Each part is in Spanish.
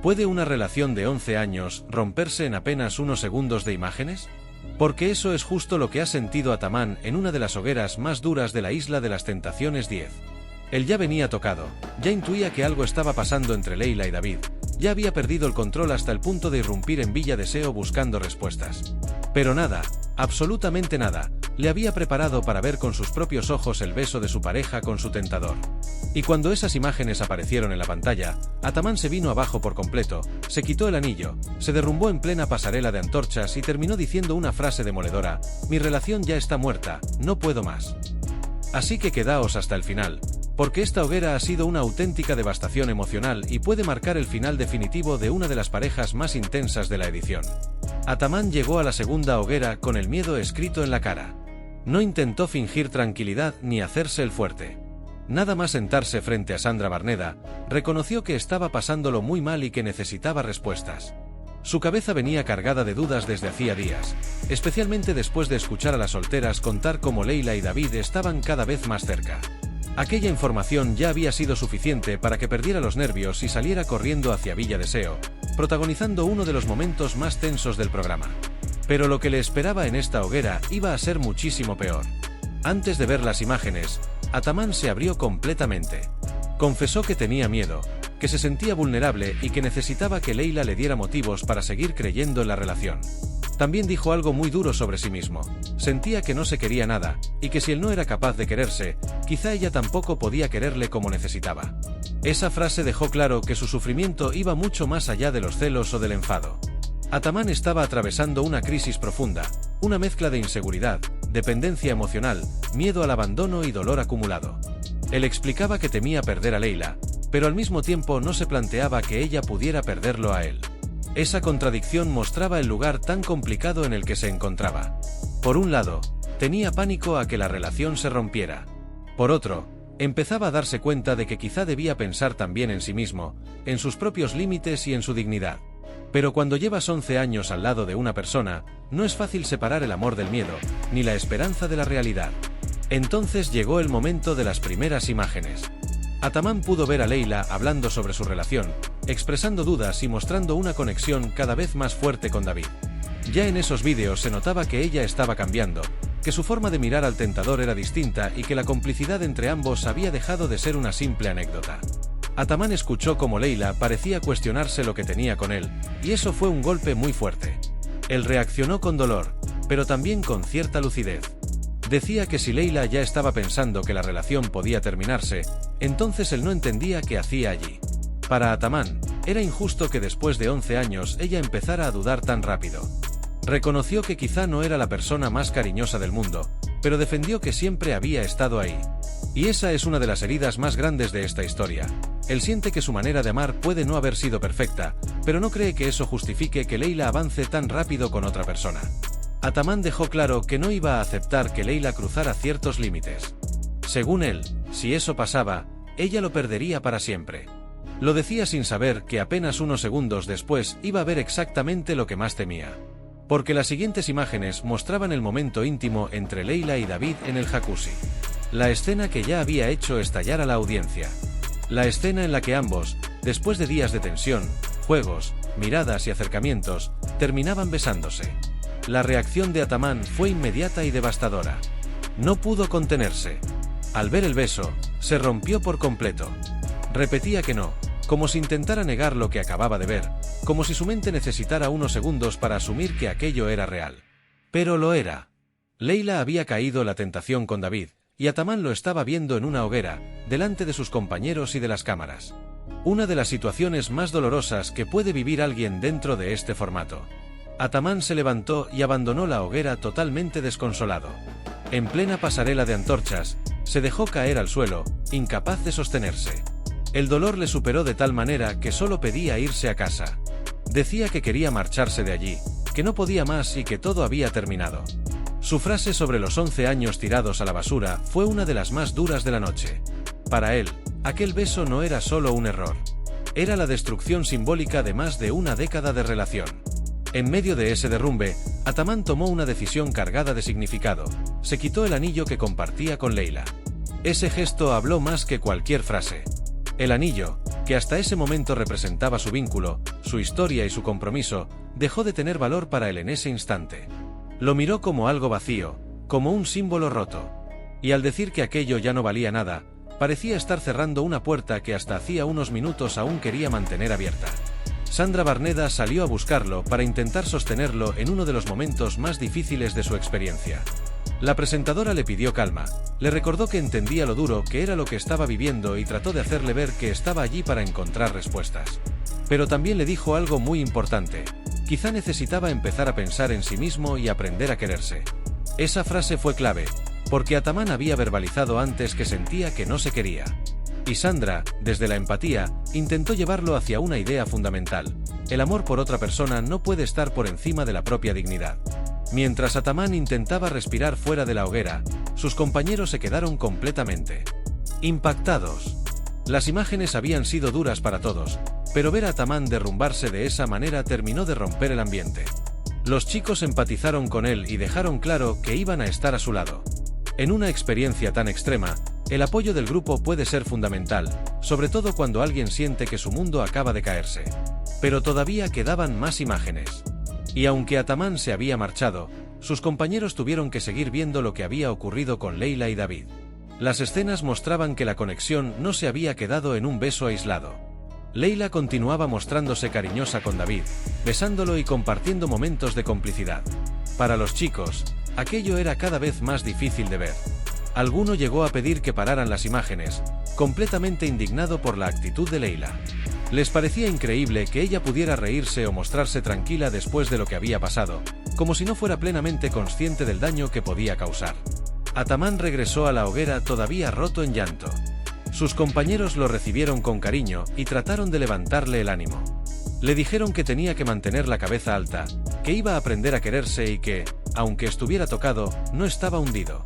¿Puede una relación de 11 años romperse en apenas unos segundos de imágenes? Porque eso es justo lo que ha sentido Atamán en una de las hogueras más duras de la Isla de las Tentaciones 10. Él ya venía tocado, ya intuía que algo estaba pasando entre Leila y David, ya había perdido el control hasta el punto de irrumpir en Villa Deseo buscando respuestas. Pero nada, absolutamente nada, le había preparado para ver con sus propios ojos el beso de su pareja con su tentador. Y cuando esas imágenes aparecieron en la pantalla, Atamán se vino abajo por completo, se quitó el anillo, se derrumbó en plena pasarela de antorchas y terminó diciendo una frase demoledora: mi relación ya está muerta, no puedo más. Así que quedaos hasta el final, porque esta hoguera ha sido una auténtica devastación emocional y puede marcar el final definitivo de una de las parejas más intensas de la edición. Atamán llegó a la segunda hoguera con el miedo escrito en la cara. No intentó fingir tranquilidad ni hacerse el fuerte. Nada más sentarse frente a Sandra Barneda, reconoció que estaba pasándolo muy mal y que necesitaba respuestas. Su cabeza venía cargada de dudas desde hacía días, especialmente después de escuchar a las solteras contar cómo Leila y David estaban cada vez más cerca. Aquella información ya había sido suficiente para que perdiera los nervios y saliera corriendo hacia Villa Deseo, protagonizando uno de los momentos más tensos del programa. Pero lo que le esperaba en esta hoguera iba a ser muchísimo peor. Antes de ver las imágenes, Atamán se abrió completamente. Confesó que tenía miedo, que se sentía vulnerable y que necesitaba que Leila le diera motivos para seguir creyendo en la relación. También dijo algo muy duro sobre sí mismo. Sentía que no se quería nada, y que si él no era capaz de quererse, quizá ella tampoco podía quererle como necesitaba. Esa frase dejó claro que su sufrimiento iba mucho más allá de los celos o del enfado. Atamán estaba atravesando una crisis profunda, una mezcla de inseguridad, dependencia emocional, miedo al abandono y dolor acumulado. Él explicaba que temía perder a Leila, pero al mismo tiempo no se planteaba que ella pudiera perderlo a él. Esa contradicción mostraba el lugar tan complicado en el que se encontraba. Por un lado, tenía pánico a que la relación se rompiera. Por otro, empezaba a darse cuenta de que quizá debía pensar también en sí mismo, en sus propios límites y en su dignidad. Pero cuando llevas 11 años al lado de una persona, no es fácil separar el amor del miedo, ni la esperanza de la realidad. Entonces llegó el momento de las primeras imágenes. Atamán pudo ver a Leila hablando sobre su relación, expresando dudas y mostrando una conexión cada vez más fuerte con David. Ya en esos vídeos se notaba que ella estaba cambiando, que su forma de mirar al tentador era distinta y que la complicidad entre ambos había dejado de ser una simple anécdota. Atamán escuchó cómo Leila parecía cuestionarse lo que tenía con él, y eso fue un golpe muy fuerte. Él reaccionó con dolor, pero también con cierta lucidez. Decía que si Leila ya estaba pensando que la relación podía terminarse, entonces él no entendía qué hacía allí. Para Atamán, era injusto que después de 11 años ella empezara a dudar tan rápido. Reconoció que quizá no era la persona más cariñosa del mundo, pero defendió que siempre había estado ahí. Y esa es una de las heridas más grandes de esta historia. Él siente que su manera de amar puede no haber sido perfecta, pero no cree que eso justifique que Leila avance tan rápido con otra persona. Atamán dejó claro que no iba a aceptar que Leila cruzara ciertos límites. Según él, si eso pasaba, ella lo perdería para siempre. Lo decía sin saber que apenas unos segundos después iba a ver exactamente lo que más temía. Porque las siguientes imágenes mostraban el momento íntimo entre Leila y David en el jacuzzi. La escena que ya había hecho estallar a la audiencia. La escena en la que ambos, después de días de tensión, juegos, miradas y acercamientos, terminaban besándose. La reacción de Atamán fue inmediata y devastadora. No pudo contenerse. Al ver el beso, se rompió por completo. Repetía que no, como si intentara negar lo que acababa de ver, como si su mente necesitara unos segundos para asumir que aquello era real. Pero lo era. Leila había caído en la tentación con David, y Atamán lo estaba viendo en una hoguera, delante de sus compañeros y de las cámaras. Una de las situaciones más dolorosas que puede vivir alguien dentro de este formato. Atamán se levantó y abandonó la hoguera totalmente desconsolado. En plena pasarela de antorchas, se dejó caer al suelo, incapaz de sostenerse. El dolor le superó de tal manera que solo pedía irse a casa. Decía que quería marcharse de allí, que no podía más y que todo había terminado. Su frase sobre los 11 años tirados a la basura fue una de las más duras de la noche. Para él, aquel beso no era solo un error. Era la destrucción simbólica de más de una década de relación. En medio de ese derrumbe, Atamán tomó una decisión cargada de significado. Se quitó el anillo que compartía con Leila. Ese gesto habló más que cualquier frase. El anillo, que hasta ese momento representaba su vínculo, su historia y su compromiso, dejó de tener valor para él en ese instante. Lo miró como algo vacío, como un símbolo roto. Y al decir que aquello ya no valía nada, parecía estar cerrando una puerta que hasta hacía unos minutos aún quería mantener abierta. Sandra Barneda salió a buscarlo para intentar sostenerlo en uno de los momentos más difíciles de su experiencia. La presentadora le pidió calma, le recordó que entendía lo duro que era lo que estaba viviendo y trató de hacerle ver que estaba allí para encontrar respuestas. Pero también le dijo algo muy importante: quizá necesitaba empezar a pensar en sí mismo y aprender a quererse. Esa frase fue clave, porque Atamán había verbalizado antes que sentía que no se quería. Y Sandra, desde la empatía, intentó llevarlo hacia una idea fundamental: el amor por otra persona no puede estar por encima de la propia dignidad. Mientras Atamán intentaba respirar fuera de la hoguera, sus compañeros se quedaron completamente impactados. Las imágenes habían sido duras para todos, pero ver a Atamán derrumbarse de esa manera terminó de romper el ambiente. Los chicos empatizaron con él y dejaron claro que iban a estar a su lado. En una experiencia tan extrema, el apoyo del grupo puede ser fundamental, sobre todo cuando alguien siente que su mundo acaba de caerse. Pero todavía quedaban más imágenes. Y aunque Atamán se había marchado, sus compañeros tuvieron que seguir viendo lo que había ocurrido con Leila y David. Las escenas mostraban que la conexión no se había quedado en un beso aislado. Leila continuaba mostrándose cariñosa con David, besándolo y compartiendo momentos de complicidad. Para los chicos, aquello era cada vez más difícil de ver. Alguno llegó a pedir que pararan las imágenes, completamente indignado por la actitud de Leila. Les parecía increíble que ella pudiera reírse o mostrarse tranquila después de lo que había pasado, como si no fuera plenamente consciente del daño que podía causar. Atamán regresó a la hoguera todavía roto en llanto. Sus compañeros lo recibieron con cariño y trataron de levantarle el ánimo. Le dijeron que tenía que mantener la cabeza alta, que iba a aprender a quererse y que, aunque estuviera tocado, no estaba hundido.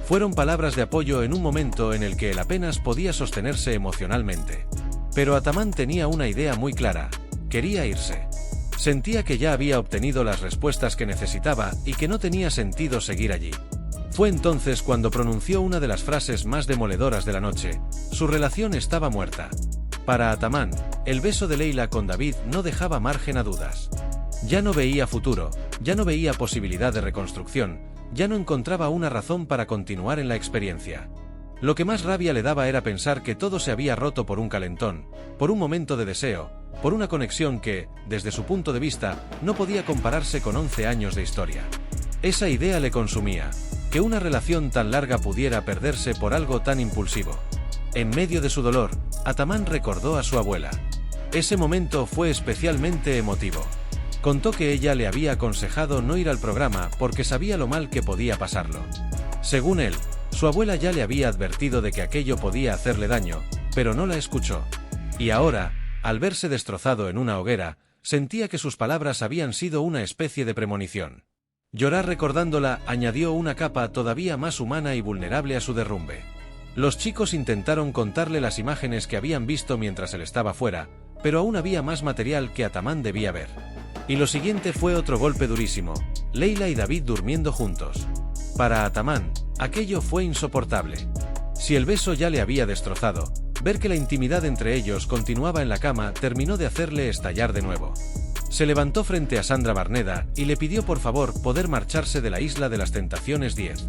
Fueron palabras de apoyo en un momento en el que él apenas podía sostenerse emocionalmente. Pero Atamán tenía una idea muy clara: quería irse. Sentía que ya había obtenido las respuestas que necesitaba y que no tenía sentido seguir allí. Fue entonces cuando pronunció una de las frases más demoledoras de la noche: su relación estaba muerta. Para Atamán, el beso de Leila con David no dejaba margen a dudas. Ya no veía futuro, ya no veía posibilidad de reconstrucción, ya no encontraba una razón para continuar en la experiencia. Lo que más rabia le daba era pensar que todo se había roto por un calentón, por un momento de deseo, por una conexión que, desde su punto de vista, no podía compararse con 11 años de historia. Esa idea le consumía: que una relación tan larga pudiera perderse por algo tan impulsivo. En medio de su dolor, Atamán recordó a su abuela. Ese momento fue especialmente emotivo. Contó que ella le había aconsejado no ir al programa porque sabía lo mal que podía pasarlo. Según él, su abuela ya le había advertido de que aquello podía hacerle daño, pero no la escuchó. Y ahora, al verse destrozado en una hoguera, sentía que sus palabras habían sido una especie de premonición. Llorar recordándola añadió una capa todavía más humana y vulnerable a su derrumbe. Los chicos intentaron contarle las imágenes que habían visto mientras él estaba fuera, pero aún había más material que Atamán debía ver. Y lo siguiente fue otro golpe durísimo: Leila y David durmiendo juntos. Para Atamán, aquello fue insoportable. Si el beso ya le había destrozado, ver que la intimidad entre ellos continuaba en la cama terminó de hacerle estallar de nuevo. Se levantó frente a Sandra Barneda y le pidió por favor poder marcharse de la Isla de las Tentaciones 10.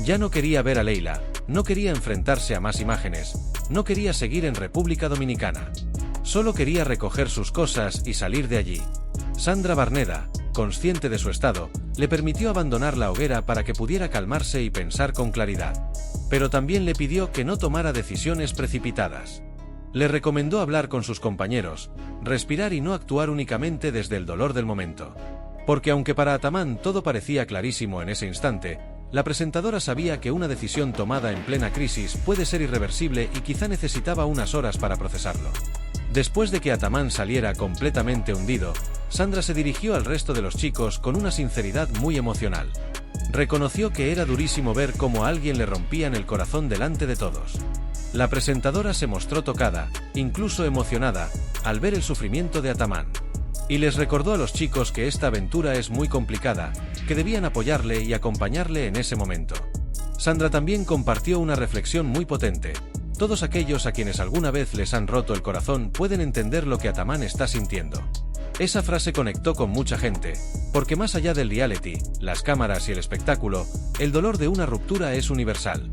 Ya no quería ver a Leila, no quería enfrentarse a más imágenes, no quería seguir en República Dominicana. Solo quería recoger sus cosas y salir de allí. Sandra Barneda, consciente de su estado, le permitió abandonar la hoguera para que pudiera calmarse y pensar con claridad. Pero también le pidió que no tomara decisiones precipitadas. Le recomendó hablar con sus compañeros, respirar y no actuar únicamente desde el dolor del momento. Porque aunque para Atamán todo parecía clarísimo en ese instante, la presentadora sabía que una decisión tomada en plena crisis puede ser irreversible y quizá necesitaba unas horas para procesarlo. Después de que Atamán saliera completamente hundido, Sandra se dirigió al resto de los chicos con una sinceridad muy emocional. Reconoció que era durísimo ver cómo a alguien le rompían el corazón delante de todos. La presentadora se mostró tocada, incluso emocionada, al ver el sufrimiento de Atamán. Y les recordó a los chicos que esta aventura es muy complicada, que debían apoyarle y acompañarle en ese momento. Sandra también compartió una reflexión muy potente: Todos aquellos a quienes alguna vez les han roto el corazón pueden entender lo que Ataman está sintiendo. Esa frase conectó con mucha gente, porque más allá del reality, las cámaras y el espectáculo, el dolor de una ruptura es universal.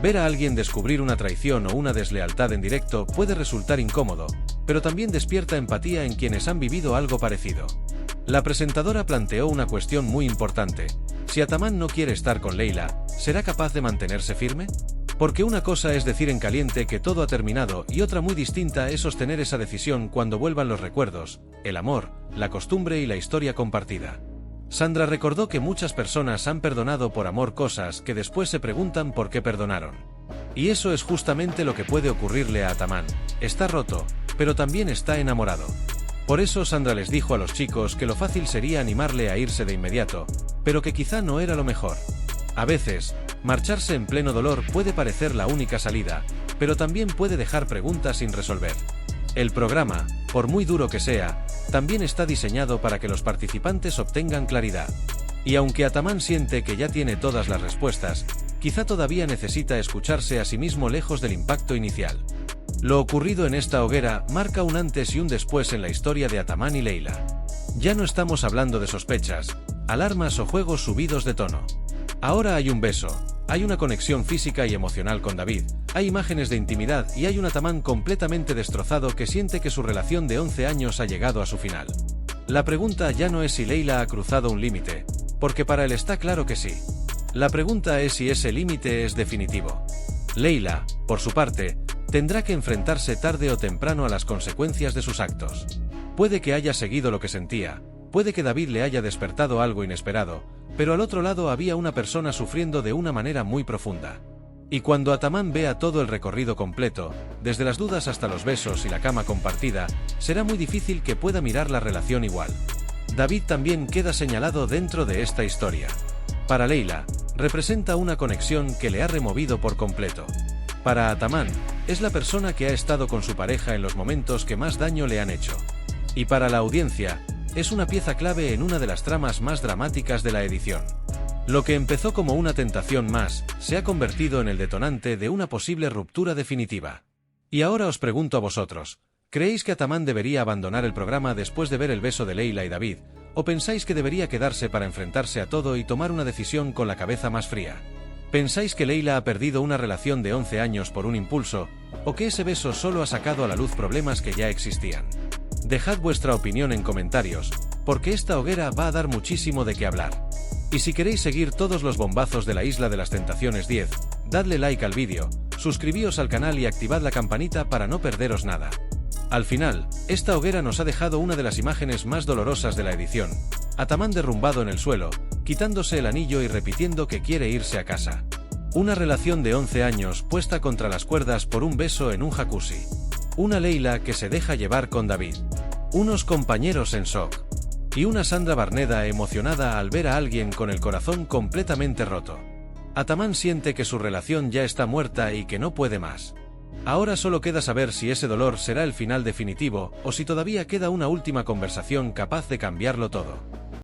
Ver a alguien descubrir una traición o una deslealtad en directo puede resultar incómodo, pero también despierta empatía en quienes han vivido algo parecido. La presentadora planteó una cuestión muy importante: si Ataman no quiere estar con Leila, ¿será capaz de mantenerse firme? Porque una cosa es decir en caliente que todo ha terminado y otra muy distinta es sostener esa decisión cuando vuelvan los recuerdos, el amor, la costumbre y la historia compartida. Sandra recordó que muchas personas han perdonado por amor cosas que después se preguntan por qué perdonaron. Y eso es justamente lo que puede ocurrirle a Ataman: está roto, pero también está enamorado. Por eso Sandra les dijo a los chicos que lo fácil sería animarle a irse de inmediato, pero que quizá no era lo mejor. A veces, marcharse en pleno dolor puede parecer la única salida, pero también puede dejar preguntas sin resolver. El programa, por muy duro que sea, también está diseñado para que los participantes obtengan claridad. Y aunque Ataman siente que ya tiene todas las respuestas, quizá todavía necesita escucharse a sí mismo lejos del impacto inicial. Lo ocurrido en esta hoguera marca un antes y un después en la historia de Ataman y Leila. Ya no estamos hablando de sospechas, alarmas o juegos subidos de tono. Ahora hay un beso, hay una conexión física y emocional con David, hay imágenes de intimidad y hay un Ataman completamente destrozado que siente que su relación de 11 años ha llegado a su final. La pregunta ya no es si Leila ha cruzado un límite, porque para él está claro que sí. La pregunta es si ese límite es definitivo. Leila, por su parte, tendrá que enfrentarse tarde o temprano a las consecuencias de sus actos. Puede que haya seguido lo que sentía, puede que David le haya despertado algo inesperado, pero al otro lado había una persona sufriendo de una manera muy profunda. Y cuando Ataman vea todo el recorrido completo, desde las dudas hasta los besos y la cama compartida, será muy difícil que pueda mirar la relación igual. David también queda señalado dentro de esta historia. Para Leila, representa una conexión que le ha removido por completo. Para Ataman, es la persona que ha estado con su pareja en los momentos que más daño le han hecho. Y para la audiencia, es una pieza clave en una de las tramas más dramáticas de la edición. Lo que empezó como una tentación más, se ha convertido en el detonante de una posible ruptura definitiva. Y ahora os pregunto a vosotros, ¿creéis que Ataman debería abandonar el programa después de ver el beso de Leila y David, o pensáis que debería quedarse para enfrentarse a todo y tomar una decisión con la cabeza más fría? ¿Pensáis que Leila ha perdido una relación de 11 años por un impulso, o que ese beso solo ha sacado a la luz problemas que ya existían? Dejad vuestra opinión en comentarios, porque esta hoguera va a dar muchísimo de qué hablar. Y si queréis seguir todos los bombazos de la Isla de las Tentaciones 10, dadle like al vídeo, suscribíos al canal y activad la campanita para no perderos nada. Al final, esta hoguera nos ha dejado una de las imágenes más dolorosas de la edición: Ataman derrumbado en el suelo, quitándose el anillo y repitiendo que quiere irse a casa. Una relación de 11 años puesta contra las cuerdas por un beso en un jacuzzi. Una Leila que se deja llevar con David. Unos compañeros en shock. Y una Sandra Barneda emocionada al ver a alguien con el corazón completamente roto. Ataman siente que su relación ya está muerta y que no puede más. Ahora solo queda saber si ese dolor será el final definitivo o si todavía queda una última conversación capaz de cambiarlo todo.